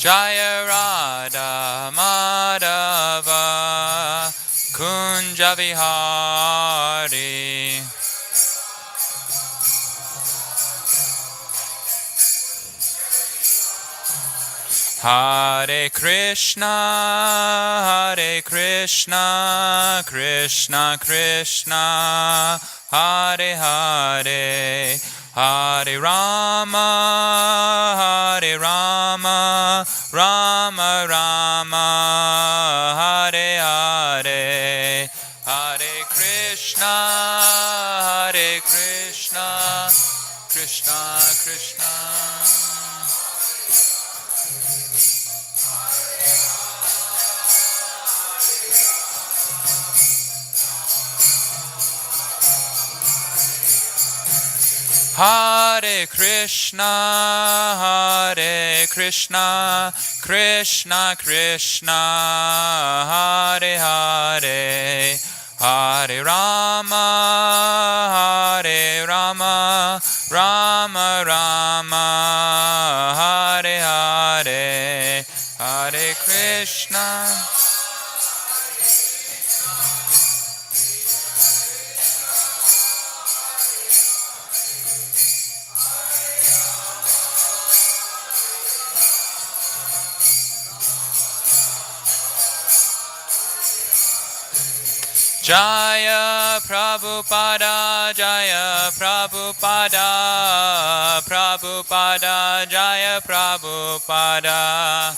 Jaya Radha Madhava Kunja Vihari. Hare Krishna, Krishna Krishna, Hare Hare, Hare Rama, Rama Rama, Hare Hare, Hare Krishna, Krishna Krishna. Hare Krishna, Krishna Krishna, Hare Hare, Hare Rama, Rama Rama, Hare Hare, Hare Krishna. Jaya Prabhupada, Jaya Prabhupada, Prabhupada, Jaya Prabhupada.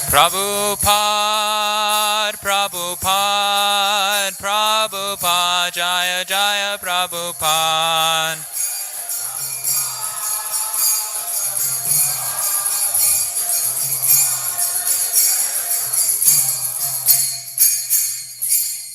Prabhupada, Prabhupada, Prabhupada, Jaya Jaya Prabhupada.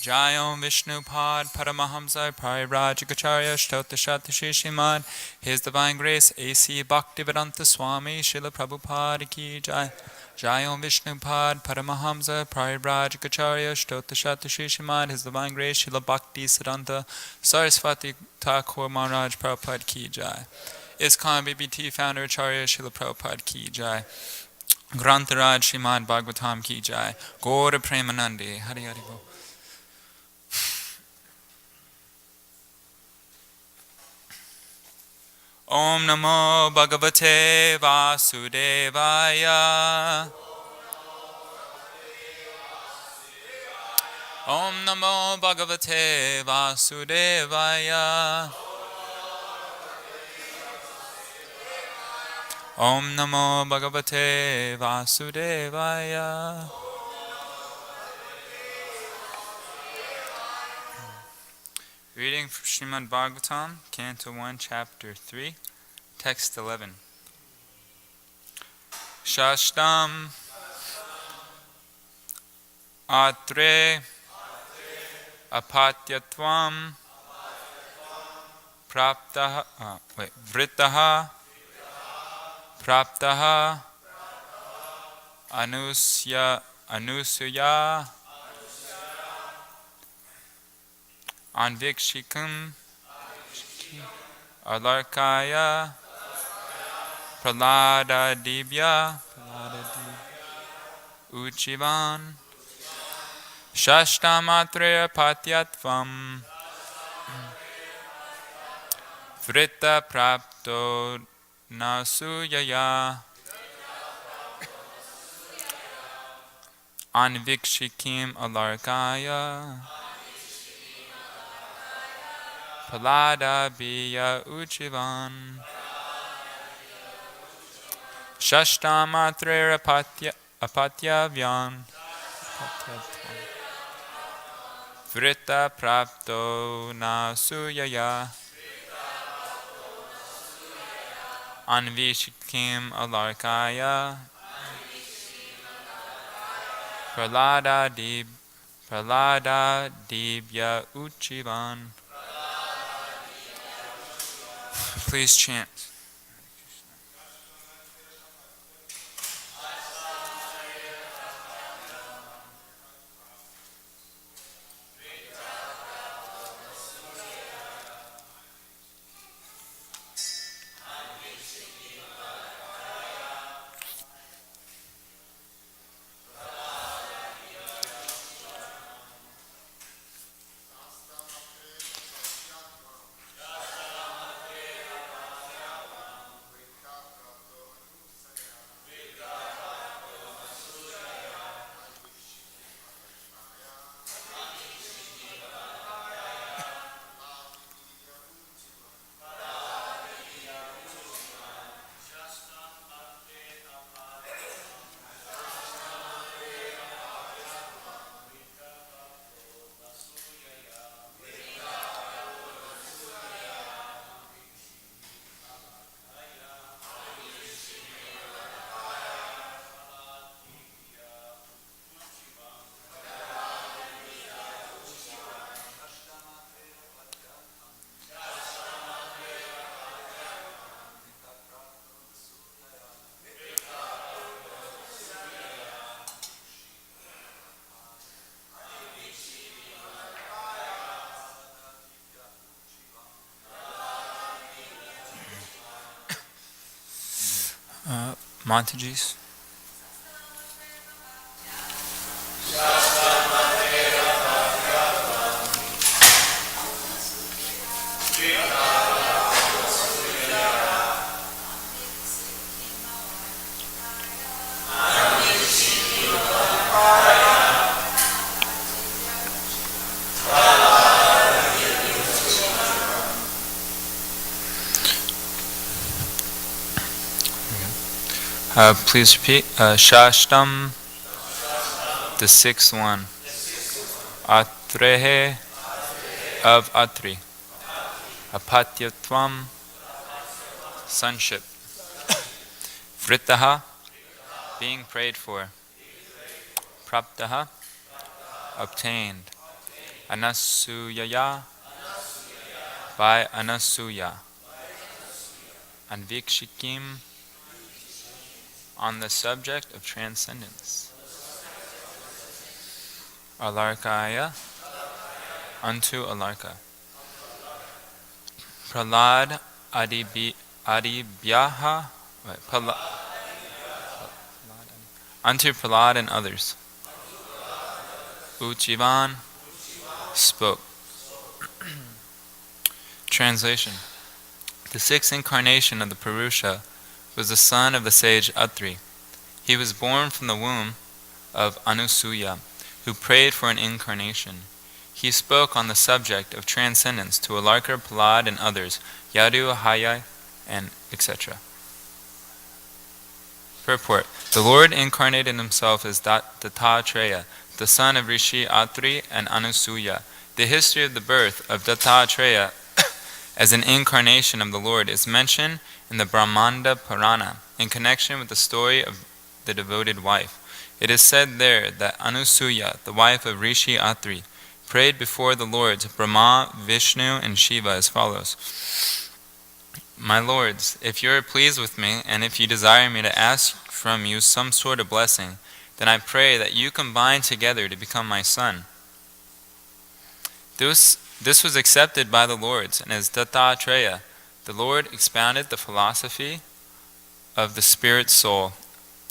Jayom Vishnupad Paramahamsa Parirajikacharya Shtotashata Shishimad. His Divine Grace A.C. Bhaktivedanta Swami Srila Prabhupada Ki Jai. Jayom Vishnupad Paramahamsa Parirajikacharya Shtotashata Shishimad. His Divine Grace Srila Bhakti Siddhanta Saraswati Thakur Maharaj Prabhupada Ki Jai. ISKCON BBT Founder Acharya Srila Prabhupada Ki Jai. Grantaraj Srimad Bhagavatam Ki Jai. Gaura Premanande Hari Hari Bol. Om Namo Bhagavate Vasudevaya. Om Namo Bhagavate Vasudevaya. Om Namo Bhagavate Vasudevaya. Reading from Srimad Bhagavatam, Canto 1, Chapter 3, Text 11. Shashtam Atre Apatyatvam Vrittaha Praptaha Anusuya Anvikshikam Alarkaya Pralada Dibya Uchivan Shashtamatre Patyatvam Vritta Prapto Nasuyaya Anvikshikim Alarkaya Palada Biya Uchivan Shashtamatre Apatyavyan Vritta Prapto Nasuyaya Anvishikim Alarkaya Pralada Dibya Uchivan. Please chant. Mataji's. Please repeat. Shashtam, the sixth one. Atrehe, of Atri. Apatyatvam, sonship. Vritaha, being prayed for. Praptaha, obtained. Anasuyaya, by Anasuya. Anvikshikim, on the subject of transcendence. Alarkaya, unto Alarka. Pralad Adibhyaha, unto Pralad and others. Uchivan spoke. Translation. The sixth incarnation of the Purusha was the son of the sage Atri. He was born from the womb of Anusuya, who prayed for an incarnation. He spoke on the subject of transcendence to Alarka, Pralad, and others, Yadu, Hayai, and etc. Purport. The Lord incarnated himself as Dattatreya, the son of Rishi Atri and Anusuya. The history of the birth of Dattatreya as an incarnation of the Lord is mentioned in the Brahmanda Purana in connection with the story of the devoted wife. It is said there that Anusuya, the wife of Rishi Atri, prayed before the Lords Brahma, Vishnu, and Shiva as follows. My lords, if you are pleased with me, and if you desire me to ask from you some sort of blessing, then I pray that you combine together to become my son. This was accepted by the lords, and as Dattatreya, the Lord expounded the philosophy of the spirit soul,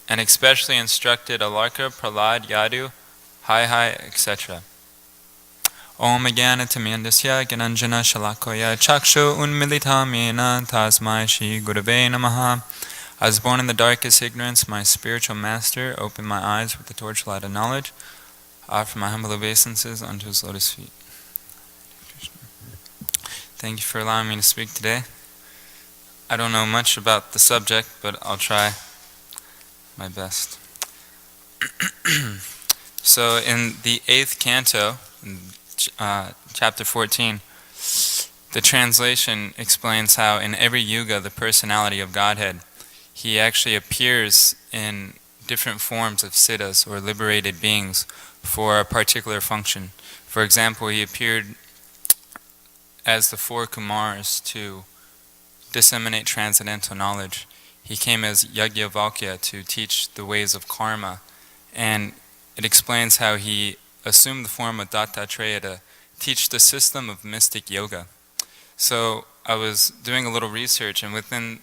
and especially instructed Alarka, Pralad, Yadu, Hai, etc. Om Jnanatamandasya Gyananjana Shalakoya Chakshu Unmilitamena Tasmai Shri Gurave Namaha. I was born in the darkest ignorance. My spiritual master opened my eyes with the torchlight of knowledge. I offer my humble obeisances unto his lotus feet. Thank you for allowing me to speak today. I don't know much about the subject, but I'll try my best. So in the 8th canto, chapter 14, the translation explains how in every yuga, the personality of Godhead, he actually appears in different forms of siddhas or liberated beings for a particular function. For example, he appeared as the 4 Kumars to disseminate transcendental knowledge. He came as Yajnavalkya to teach the ways of karma, and it explains how he assumed the form of Dattatreya to teach the system of mystic yoga. So I was doing a little research, and within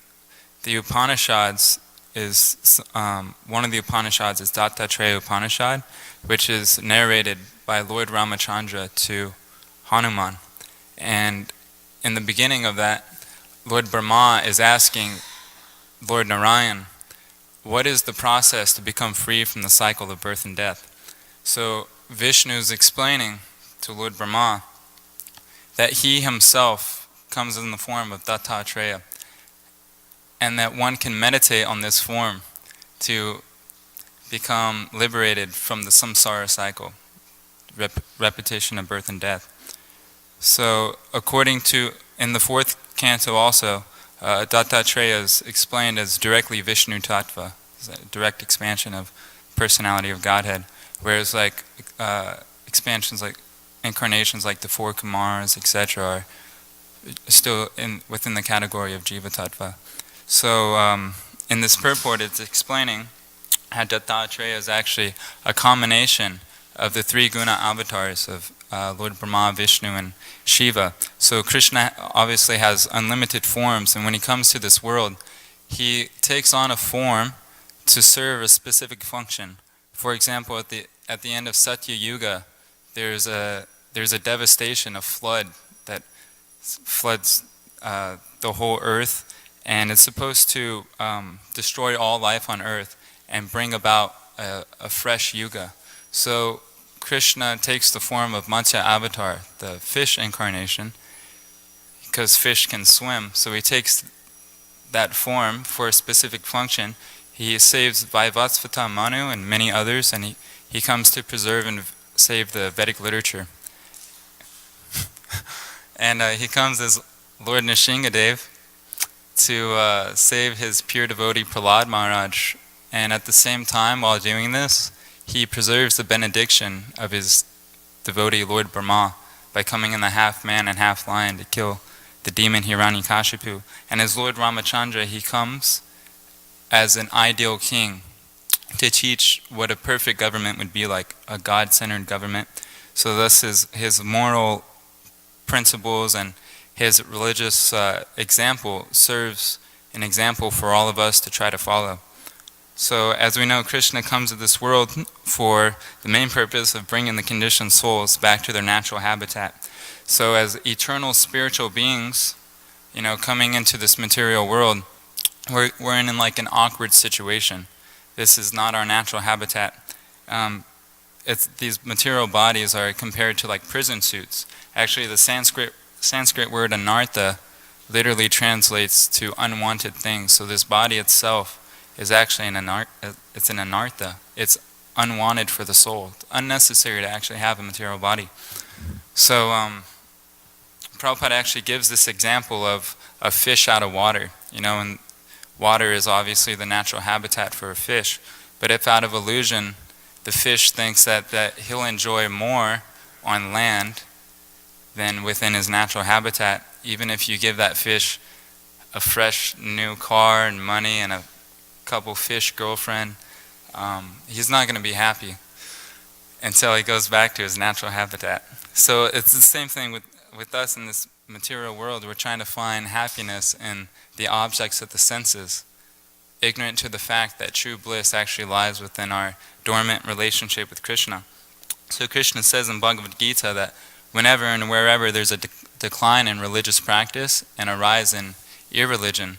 the Upanishads is one of the Upanishads is Dattatreya Upanishad, which is narrated by Lord Ramachandra to Hanuman. And in the beginning of that, Lord Brahma is asking Lord Narayan, what is the process to become free from the cycle of birth and death? So Vishnu is explaining to Lord Brahma that he himself comes in the form of Dattatreya, and that one can meditate on this form to become liberated from the samsara cycle, repetition of birth and death. So according to, in the 4th canto also, Dattatreya is explained as directly Vishnu Tattva, a direct expansion of personality of Godhead, whereas like expansions like incarnations like the 4 Kumars, etc., are still within the category of Jiva Tattva. So in this purport, it's explaining how Dattatreya is actually a combination of the 3 guna avatars of Lord Brahma, Vishnu, and Shiva. So Krishna obviously has unlimited forms, and when he comes to this world, he takes on a form to serve a specific function. For example, at the end of Satya Yuga, there's a devastation, a flood that floods the whole earth, and it's supposed to destroy all life on earth and bring about a fresh yuga. So Krishna takes the form of Matsya Avatar, the fish incarnation, because fish can swim. So he takes that form for a specific function. He saves Vaivasvata Manu and many others, and he comes to preserve and save the Vedic literature. And he comes as Lord Nrsingadev to save his pure devotee Prahlad Maharaj. And at the same time, while doing this, he preserves the benediction of his devotee Lord Brahma by coming in the half man and half lion to kill the demon Hiranyakashipu. And as Lord Ramachandra, he comes as an ideal king to teach what a perfect government would be like, a God-centered government. So thus his moral principles and his religious example serves an example for all of us to try to follow. So as we know, Krishna comes to this world for the main purpose of bringing the conditioned souls back to their natural habitat. So as eternal spiritual beings, coming into this material world, we're in like an awkward situation. This is not our natural habitat. These material bodies are compared to like prison suits. Actually, the Sanskrit word anartha literally translates to unwanted things. So this body itself is actually an anartha. It's unwanted for the soul. It's unnecessary to actually have a material body. So Prabhupada actually gives this example of a fish out of water. And water is obviously the natural habitat for a fish. But if out of illusion, the fish thinks that he'll enjoy more on land than within his natural habitat, even if you give that fish a fresh new car and money and a couple fish girlfriend, he's not going to be happy until he goes back to his natural habitat. So it's the same thing with us in this material world. We're trying to find happiness in the objects of the senses, ignorant to the fact that true bliss actually lies within our dormant relationship with Krishna. So Krishna says in Bhagavad Gita that whenever and wherever there's a decline in religious practice and a rise in irreligion,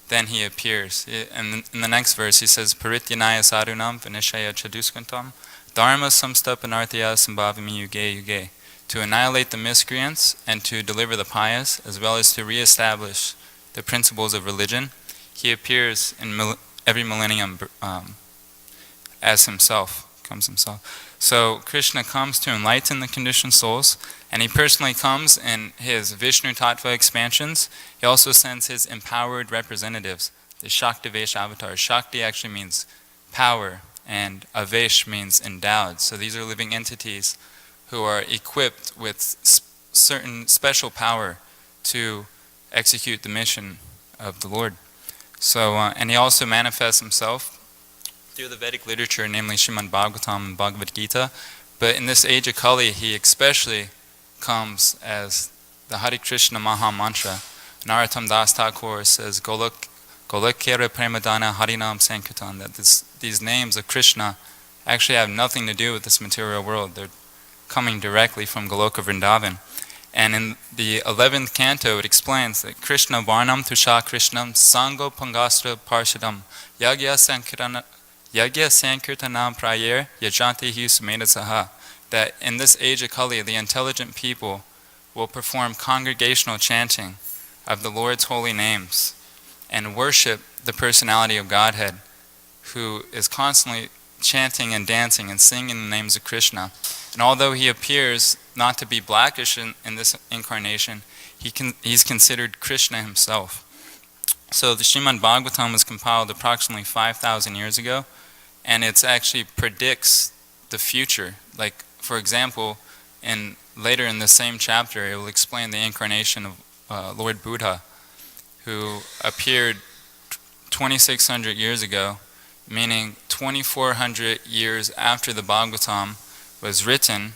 then he appears. And in the next verse he says, Parityanaya sadhunam vinishaya chaduskantam dharma samstapanarthya sambhavami yuge yuge, to annihilate the miscreants and to deliver the pious, as well as to reestablish the principles of religion. He appears in every millennium as himself, comes himself. So Krishna comes to enlighten the conditioned souls, and he personally comes in his Vishnu Tattva expansions. He also sends his empowered representatives, the Shaktivesh avatars. Shakti actually means power, and Avesh means endowed. So these are living entities who are equipped with certain special power to execute the mission of the Lord. So, and he also manifests himself through the Vedic literature, namely Srimad Bhagavatam and Bhagavad Gita. But in this age of Kali, he especially comes as the Hare Krishna Maha Mantra. Narottam Das Thakur says, Golokera Premadana Harinam Sankirtan, that these names of Krishna actually have nothing to do with this material world. They're coming directly from Goloka Vrindavan. And in the 11th canto, it explains that Krishna Varnam Tusha Krishnam Sango Pangastra Parshadam Yagya Sankirtanam Prayer Yajanti Hi Sumeda Saha, that in this age of Kali, the intelligent people will perform congregational chanting of the Lord's holy names and worship the personality of Godhead, who is constantly chanting and dancing and singing the names of Krishna. And although he appears not to be blackish in this incarnation, he's considered Krishna himself. So the Srimad Bhagavatam was compiled approximately 5,000 years ago, and it actually predicts the future. Like, for example, later in the same chapter, it will explain the incarnation of Lord Buddha, who appeared 2,600 years ago, meaning 2,400 years after the Bhagavatam was written,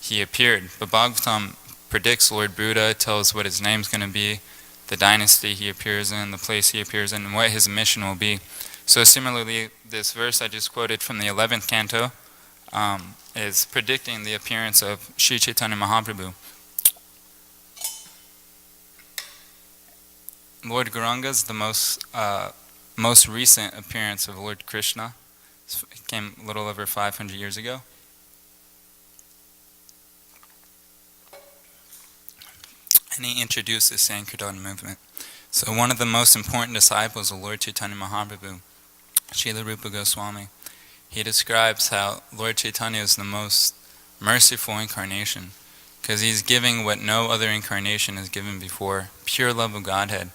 he appeared. But Bhagavatam predicts Lord Buddha, tells what his name's going to be, the dynasty he appears in, the place he appears in, and what his mission will be. So similarly, this verse I just quoted from the 11th canto is predicting the appearance of Sri Chaitanya Mahaprabhu. Lord Gauranga is the most recent appearance of Lord Krishna. It came a little over 500 years ago. And he introduced the Sankirtan movement. So one of the most important disciples of Lord Chaitanya Mahaprabhu, Srila Rupa Goswami, he describes how Lord Chaitanya is the most merciful incarnation, because he's giving what no other incarnation has given before, pure love of Godhead,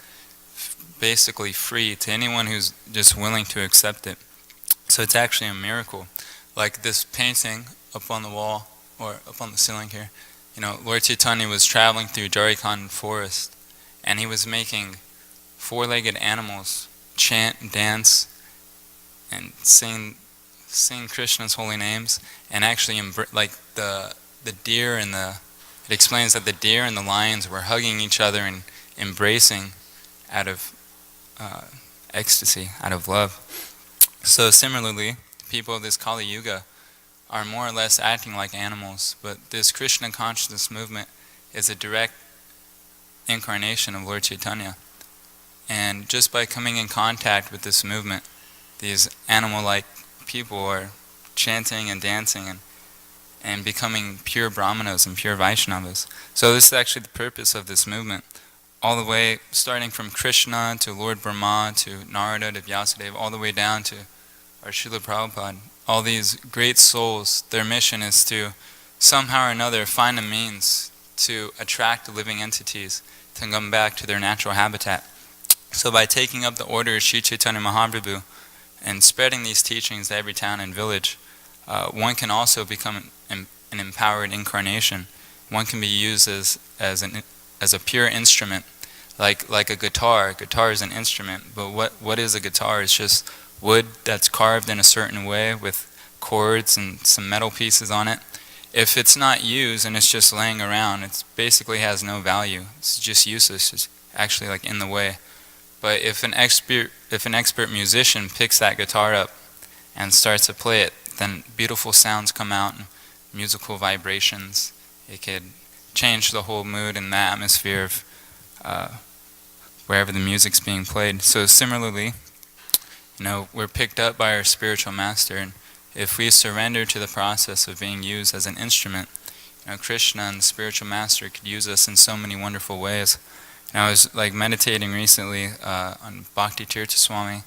basically free to anyone who's just willing to accept it. So it's actually a miracle. Like this painting up on the wall, or up on the ceiling here, Lord Chaitanya was traveling through Jharkhand forest, and he was making four-legged animals chant, dance, and sing Krishna's holy names, and actually like the deer and it explains that the deer and the lions were hugging each other and embracing out of ecstasy, out of love. So similarly, people of this Kali Yuga are more or less acting like animals, but this Krishna consciousness movement is a direct incarnation of Lord Chaitanya. And just by coming in contact with this movement, these animal-like people are chanting and dancing and becoming pure Brahmanas and pure Vaishnavas. So this is actually the purpose of this movement. All the way, starting from Krishna to Lord Brahma to Narada to Vyasadeva, all the way down to our Srila Prabhupada. All these great souls, their mission is to somehow or another find a means to attract living entities to come back to their natural habitat. So by taking up the order of Sri Chaitanya Mahaprabhu and spreading these teachings to every town and village, one can also become an empowered incarnation. One can be used as a pure instrument, like a guitar. A guitar is an instrument, but what is a guitar? It's just wood that's carved in a certain way with chords and some metal pieces on it. If it's not used and it's just laying around, it basically has no value. It's just useless. It's actually like in the way. But if an expert musician picks that guitar up and starts to play it, then beautiful sounds come out, and musical vibrations. It could change the whole mood and the atmosphere of wherever the music's being played. So similarly, we're picked up by our spiritual master, and if we surrender to the process of being used as an instrument, Krishna and the spiritual master could use us in so many wonderful ways. And I was meditating recently on Bhakti Tirtha Swami,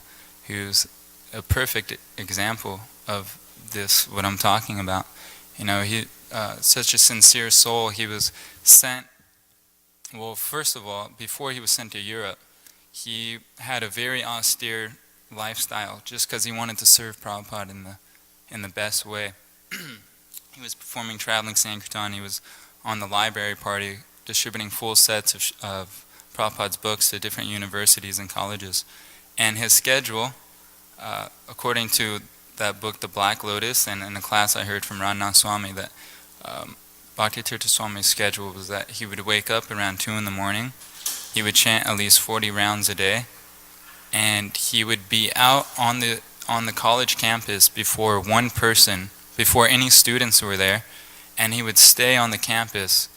who's a perfect example of this, what I'm talking about. He such a sincere soul. He was sent, well, first of all, before he was sent to Europe, he had a very austere lifestyle just because he wanted to serve Prabhupada in the best way. He was performing traveling Sankirtan. He was on the library party distributing full sets of Prabhupada's books to different universities and colleges. And his schedule, according to that book, The Black Lotus, and in the class I heard from Radhanath Swami, that Bhakti Tirtha Swami's schedule was that he would wake up around 2 in the morning, he would chant at least 40 rounds a day, and he would be out on the college campus before any students were there, and he would stay on the campus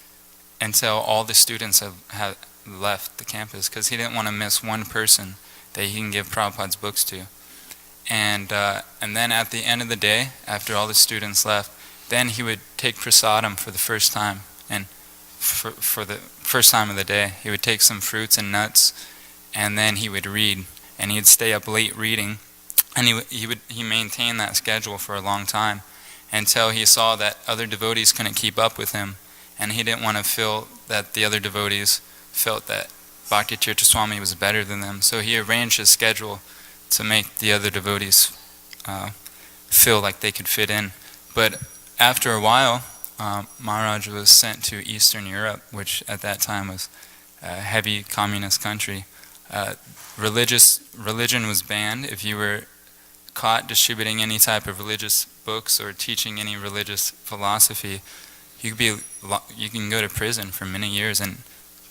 until all the students had left the campus, because he didn't want to miss one person that he can give Prabhupada's books to. And then at the end of the day, after all the students left, then he would take prasadam for the first time, and for the first time of the day, he would take some fruits and nuts, and then he would read, and he'd stay up late reading, and he maintained that schedule for a long time until he saw that other devotees couldn't keep up with him, and he didn't want to feel that the other devotees felt that Bhakti Tirtha Swami was better than them. So he arranged his schedule to make the other devotees feel like they could fit in. But after a while, Maharaj was sent to Eastern Europe, which at that time was a heavy communist country. Religion was banned. If you were caught distributing any type of religious books or teaching any religious philosophy, you can go to prison for many years. And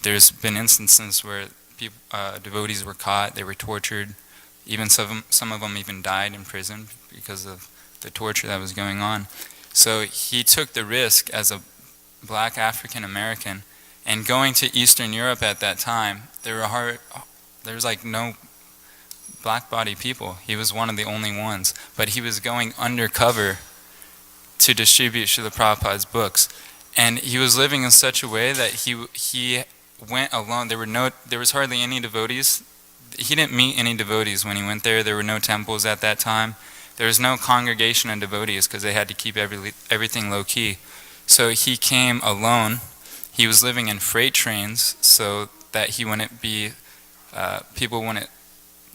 there's been instances where devotees were caught, they were tortured Even some of them even died in prison because of the torture that was going on. So he took the risk as a black African American, and going to Eastern Europe at that time, there was like no black body people. He was one of the only ones, but he was going undercover to distribute Srila Prabhupada's books, and he was living in such a way that he went alone. There was hardly any devotees. He didn't meet any devotees when he went there. There were no temples at that time. There was no congregation of devotees because they had to keep everything low key. So he came alone. He was living in freight trains so that he wouldn't be, people wouldn't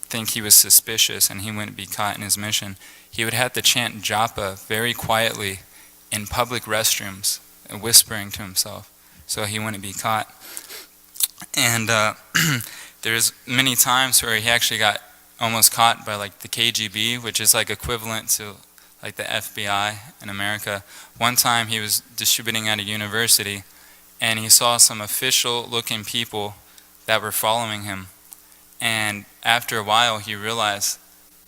think he was suspicious and he wouldn't be caught in his mission. He would have to chant japa very quietly in public restrooms, whispering to himself, so he wouldn't be caught. And there's many times where he actually got almost caught by like the KGB, which is like equivalent to like the FBI in America. One time he was distributing at a university, and he saw some official-looking people that were following him. And after a while, he realized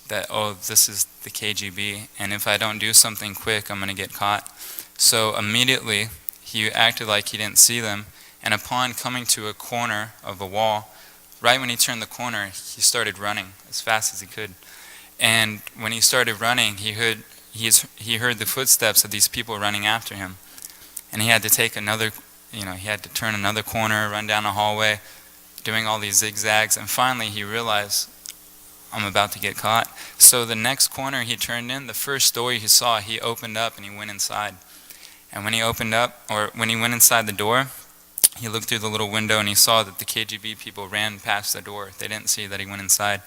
that, oh, this is the KGB, and if I don't do something quick, I'm going to get caught. So immediately, he acted like he didn't see them, and upon coming to a corner of the wall, right when he turned the corner, he started running as fast as he could. And when he started running, he heard the footsteps of these people running after him. And he had to take he had to turn another corner, run down a hallway, doing all these zigzags, and finally he realized, I'm about to get caught. So the next corner he turned in, the first door he saw, he opened up and he went inside. And when he went inside the door, he looked through the little window and he saw that the KGB people ran past the door. They didn't see that he went inside.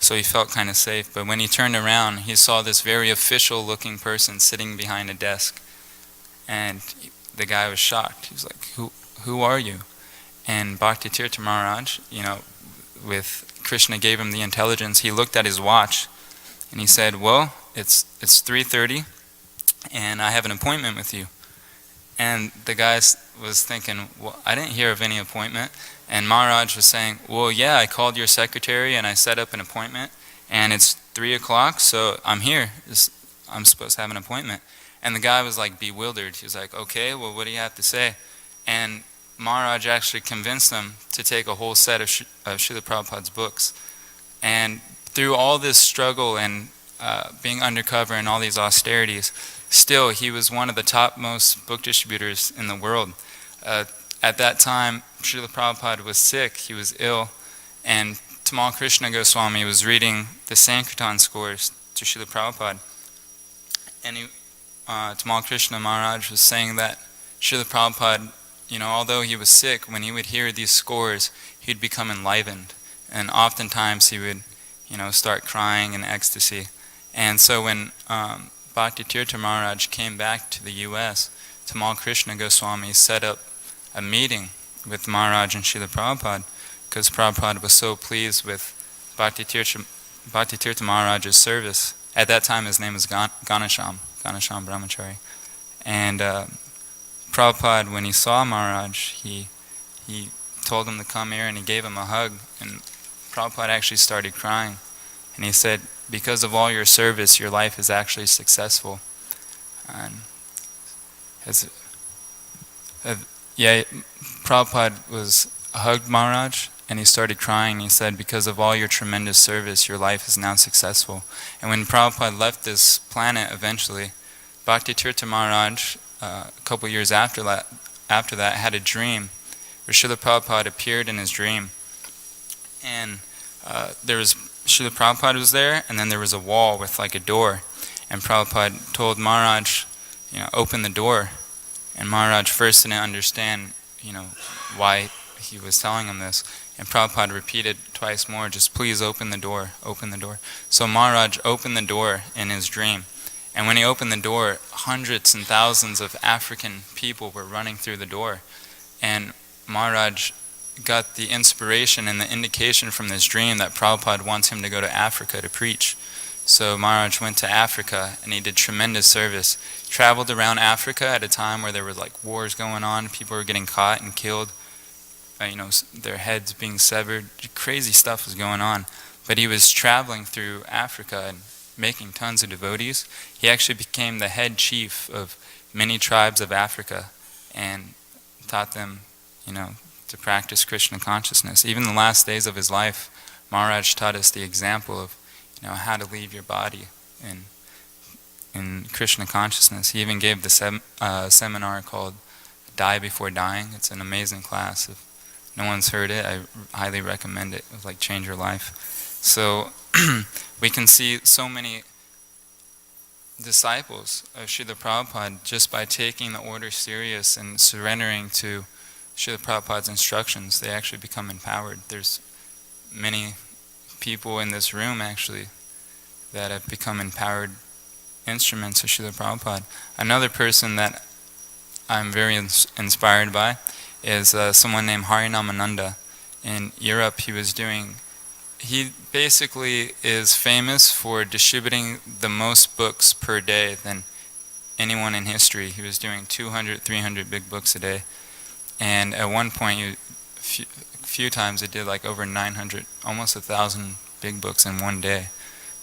So he felt kind of safe. But when he turned around, he saw this very official-looking person sitting behind a desk. And the guy was shocked. He was like, who are you? And Bhakti Tirtha Maharaj, with Krishna gave him the intelligence, he looked at his watch and he said, well, it's 3:30 and I have an appointment with you. And the guy was thinking, well, I didn't hear of any appointment. And Maharaj was saying, well, yeah, I called your secretary and I set up an appointment and it's 3 o'clock, so I'm here. I'm supposed to have an appointment. And the guy was like bewildered. He was like, okay, well, what do you have to say? And Maharaj actually convinced them to take a whole set of Srila Prabhupada's books. And through all this struggle and being undercover and all these austerities, still he was one of the topmost book distributors in the world. At that time, Srila Prabhupada was sick, he was ill, and Tamal Krishna Goswami was reading the Sankirtan scores to Srila Prabhupada. And Tamal Krishna Maharaj was saying that Srila Prabhupada, although he was sick, when he would hear these scores, he'd become enlivened. And oftentimes he would, start crying in ecstasy. And so when Bhakti Tirtha Maharaj came back to the U.S., Tamal Krishna Goswami set up a meeting with Maharaj and Srila Prabhupada, because Prabhupada was so pleased with Bhakti Tirtha Maharaj's service. At that time his name was Ganesham Brahmachari. And Prabhupada, when he saw Maharaj, he told him to come here and he gave him a hug. And Prabhupada actually started crying. And he said, because of all your service, your life is actually successful. And Prabhupada hugged Maharaj and he started crying. He said, because of all your tremendous service, your life is now successful. And when Prabhupada left this planet eventually, Bhakti Tirtha Maharaj, a couple years after that, had a dream where Srila Prabhupada appeared in his dream. And Srila Prabhupada was there, and then there was a wall with like a door. And Prabhupada told Maharaj, open the door. And Maharaj first didn't understand, why he was telling him this. And Prabhupada repeated twice more, just please open the door, open the door. So Maharaj opened the door in his dream. And when he opened the door, hundreds and thousands of African people were running through the door. And Maharaj got the inspiration and the indication from this dream that Prabhupada wants him to go to Africa to preach. So Maharaj went to Africa and he did tremendous service. Traveled around Africa at a time where there were like wars going on, people were getting caught and killed, their heads being severed, crazy stuff was going on. but he was traveling through Africa and making tons of devotees. He actually became the head chief of many tribes of Africa and taught them, to practice Krishna consciousness. Even the last days of his life, Maharaj taught us the example of, how to leave your body in Krishna consciousness. He even gave the seminar called Die Before Dying. It's an amazing class. If no one's heard it, I highly recommend it. It will change your life. So we can see so many disciples of Srila Prabhupada just by taking the order serious and surrendering to Srila Prabhupada's instructions. They actually become empowered. There's many people in this room actually that have become empowered instruments of Srila Prabhupada. Another person that I'm very inspired by is someone named Harinamananda. In Europe, he basically is famous for distributing the most books per day than anyone in history. He was doing 200, 300 big books a day. And at one point, a few times, it did over 900, almost 1,000 big books in one day,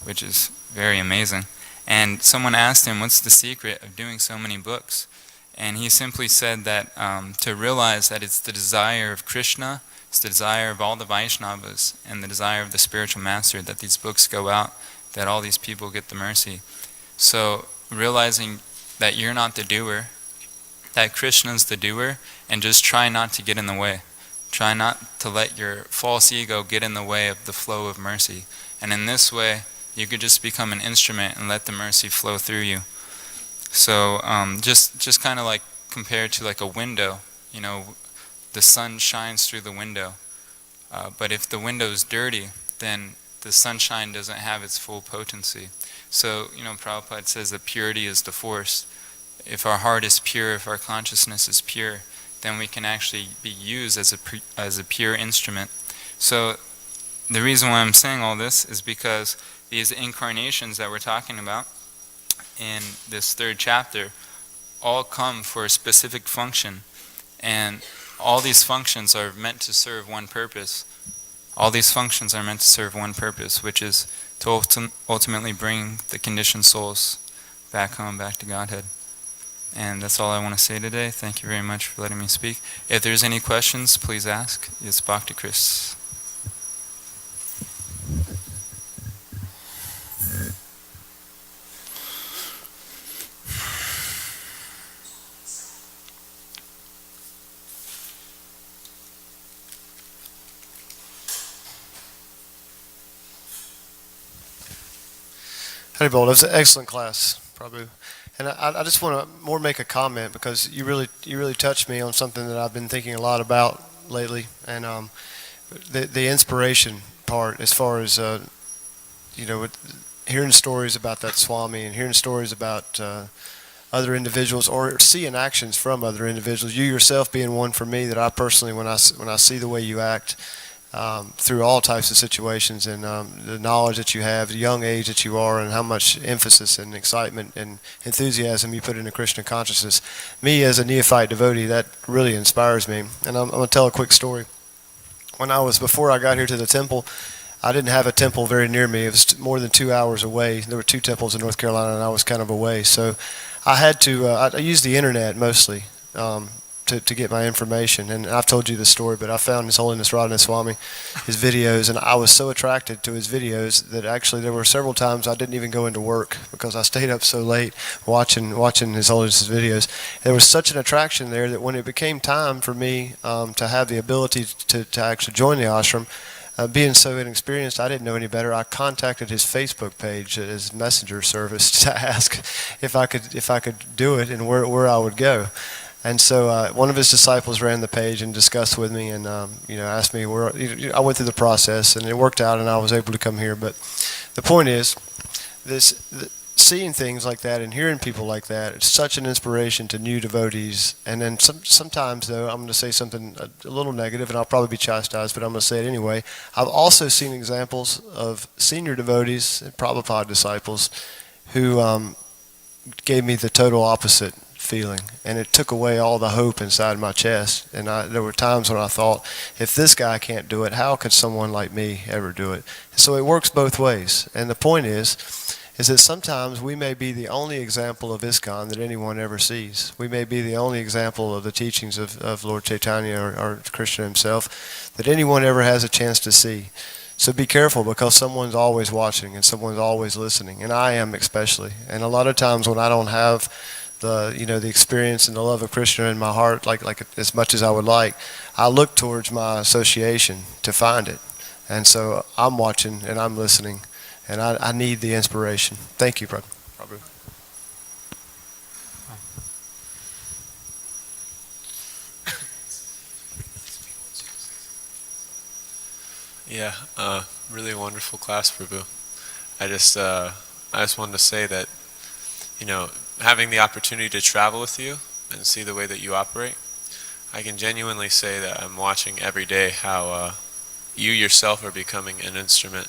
which is very amazing. And someone asked him, what's the secret of doing so many books? And he simply said that to realize that it's the desire of Krishna, it's the desire of all the Vaishnavas, and the desire of the spiritual master that these books go out, that all these people get the mercy. So realizing that you're not the doer, that Krishna's the doer, and just try not to get in the way. Try not to let your false ego get in the way of the flow of mercy. And in this way, you could just become an instrument and let the mercy flow through you. So just kind of compared to a window, the sun shines through the window. But if the window is dirty, then the sunshine doesn't have its full potency. So, Prabhupada says that purity is the force. If our heart is pure, if our consciousness is pure, then we can actually be used as a pure instrument. So the reason why I'm saying all this is because these incarnations that we're talking about in this third chapter all come for a specific function, and all these functions are meant to serve one purpose. All these functions are meant to serve one purpose, which is to ultimately bring the conditioned souls back home, back to Godhead. And that's all I want to say today. Thank you very much for letting me speak. If there's any questions, please ask. It's Bhakti Chris. Hey, Bold, it was an excellent class, Prabhu. And I just want to more make a comment because you really touched me on something that I've been thinking a lot about lately, and the inspiration part, as far as hearing stories about that Swami and hearing stories about other individuals or seeing actions from other individuals. You yourself being one for me that I personally, when I see the way you act through all types of situations, and the knowledge that you have, the young age that you are, and how much emphasis and excitement and enthusiasm you put into Krishna consciousness. Me as a neophyte devotee, that really inspires me. And I'm going to tell a quick story. Before I got here to the temple, I didn't have a temple very near me. It was more than 2 hours away. There were 2 temples in North Carolina, and I was kind of away. So I had to, I used the internet mostly to get my information. And I've told you this story, but I found His Holiness Radhanath Swami, his videos, and I was so attracted to his videos that actually there were several times I didn't even go into work because I stayed up so late watching His Holiness's videos. There was such an attraction there that when it became time for me to have the ability to actually join the ashram, being so inexperienced, I didn't know any better. I contacted his Facebook page, his messenger service, to ask if I could do it and where I would go. And so one of his disciples ran the page and discussed with me, and asked me where. I went through the process, and it worked out, and I was able to come here. But the point is, seeing things like that and hearing people like that, it's such an inspiration to new devotees. And then sometimes, though, I'm going to say something a little negative, and I'll probably be chastised, but I'm going to say it anyway. I've also seen examples of senior devotees and Prabhupada disciples who gave me the total opposite feeling, and it took away all the hope inside my chest. And there were times when I thought, if this guy can't do it, how could someone like me ever do it? So it works both ways. And the point is that sometimes we may be the only example of ISKCON that anyone ever sees. We may be the only example of the teachings of Lord Chaitanya or Krishna himself that anyone ever has a chance to see. So be careful, because someone's always watching and someone's always listening, and I am especially. And a lot of times when I don't have the experience and the love of Krishna in my heart like as much as I would like, I look towards my association to find it. And so I'm watching and I'm listening, and I need the inspiration. Thank you, Prabhu. Yeah, really wonderful class, Prabhu. I just wanted to say that, having the opportunity to travel with you and see the way that you operate, I can genuinely say that I'm watching every day how you yourself are becoming an instrument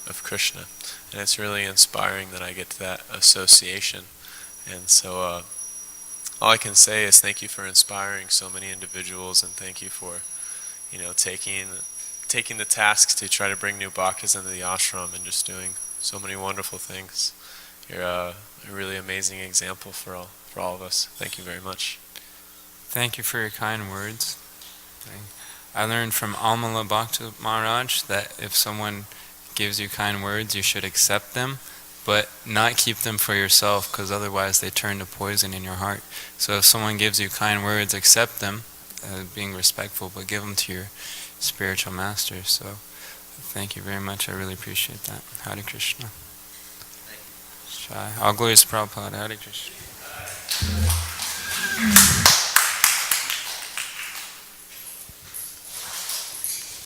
of Krishna. And it's really inspiring that I get to that association. And so all I can say is thank you for inspiring so many individuals, and thank you for, taking the tasks to try to bring new bhaktas into the ashram and just doing so many wonderful things. You're a really amazing example for all of us. Thank you very much. Thank you for your kind words. I learned from Amala Bhakta Maharaj that if someone gives you kind words, you should accept them, but not keep them for yourself, because otherwise they turn to poison in your heart. So if someone gives you kind words, accept them, being respectful, but give them to your spiritual master. So thank you very much. I really appreciate that. Hare Krishna. All glories to Prabhupada. Hare Krishna.